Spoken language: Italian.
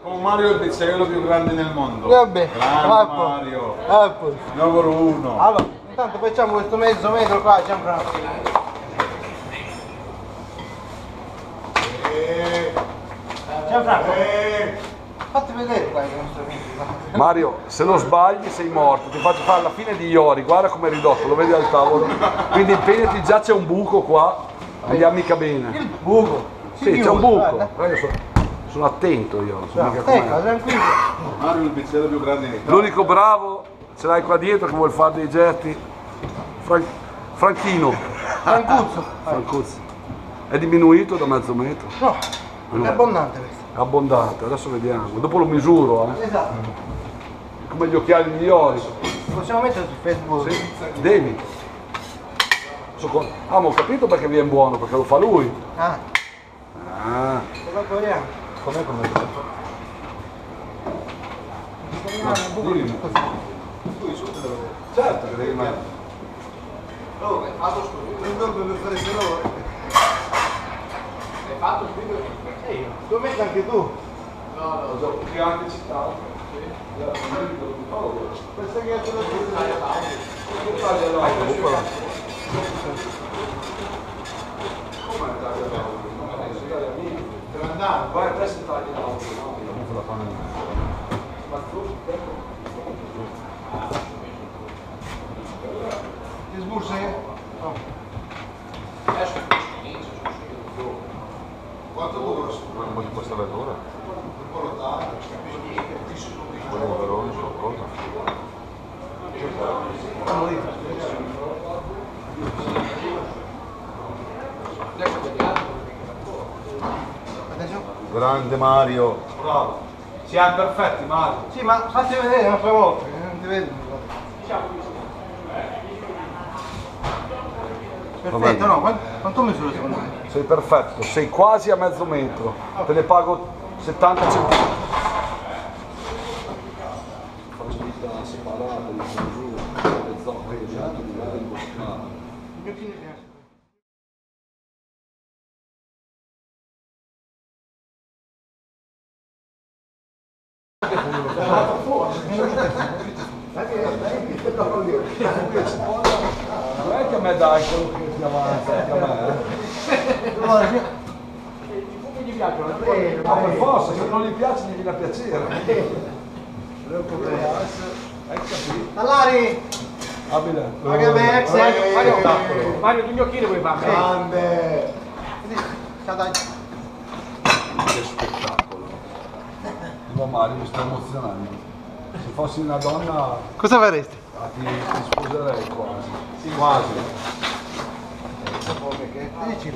Con Mario il pizzaiolo più grande nel mondo. Vabbè, Grande Mario. Numero uno. Allora, intanto facciamo questo mezzo metro qua, Gianfranco. Gianfranco, fatti vedere qua i nostri amici. Mario, se lo sbagli sei morto, ti faccio fare la fine di Iori, guarda com'è ridotto, lo vedi al tavolo? Quindi impegnati, già c'è un buco qua, andiamo mica bene. Il buco? Sì, c'è un buco, sono attento io, non so mica com'è. Tranquillo. Mario il pizzaiolo più grande in Italia. L'unico bravo, ce l'hai qua dietro che vuol fare dei gesti, Franchino. Francuzzo. È diminuito da mezzo metro? No, è abbondante questo. È abbondante, adesso vediamo, dopo lo misuro, Esatto. come gli occhiali di Iori. Possiamo mettere su Facebook? Sì, devi. Ah, ma ho capito perché viene buono, perché lo fa lui. Ah. Ah. Lo proviamo. Com'è come certo che devi mettere. Oh, hai fatto subito. Non devo fare solo. Hai fatto subito? Io. Lo metti anche tu? No, Che anche citato. Questa che è la Vai a te se tagli l'auto. Ti sbursi? No. Quanto dura? Un po' di questa verdura, Un po' lontano. un po' di peperoni, qualcosa. Grande Mario. Bravo. Siamo perfetti, Mario. Sì, ma fatti vedere un'altra volta, che non ti vedo. Perfetto, no? Quanto misura secondo me? Sei perfetto, sei quasi a mezzo metro. Te ne pago 70 centimetri. Faccio vita separata, di giù, le zone, di là in boscata. Non è che a me dai quello che ti avanza, anche a me. I funghi gli piacciono? Ma per forza, se non gli piace gli viene a piacere. Hai capito? Tallari! Abile. Mario, tu gnocchini vuoi fare? Grande. Ciao dai. Che spettacolo. No Mario, mi sto emozionando. Se fossi una donna Cosa faresti? ti sposerei quasi. Sì, quasi. Dici,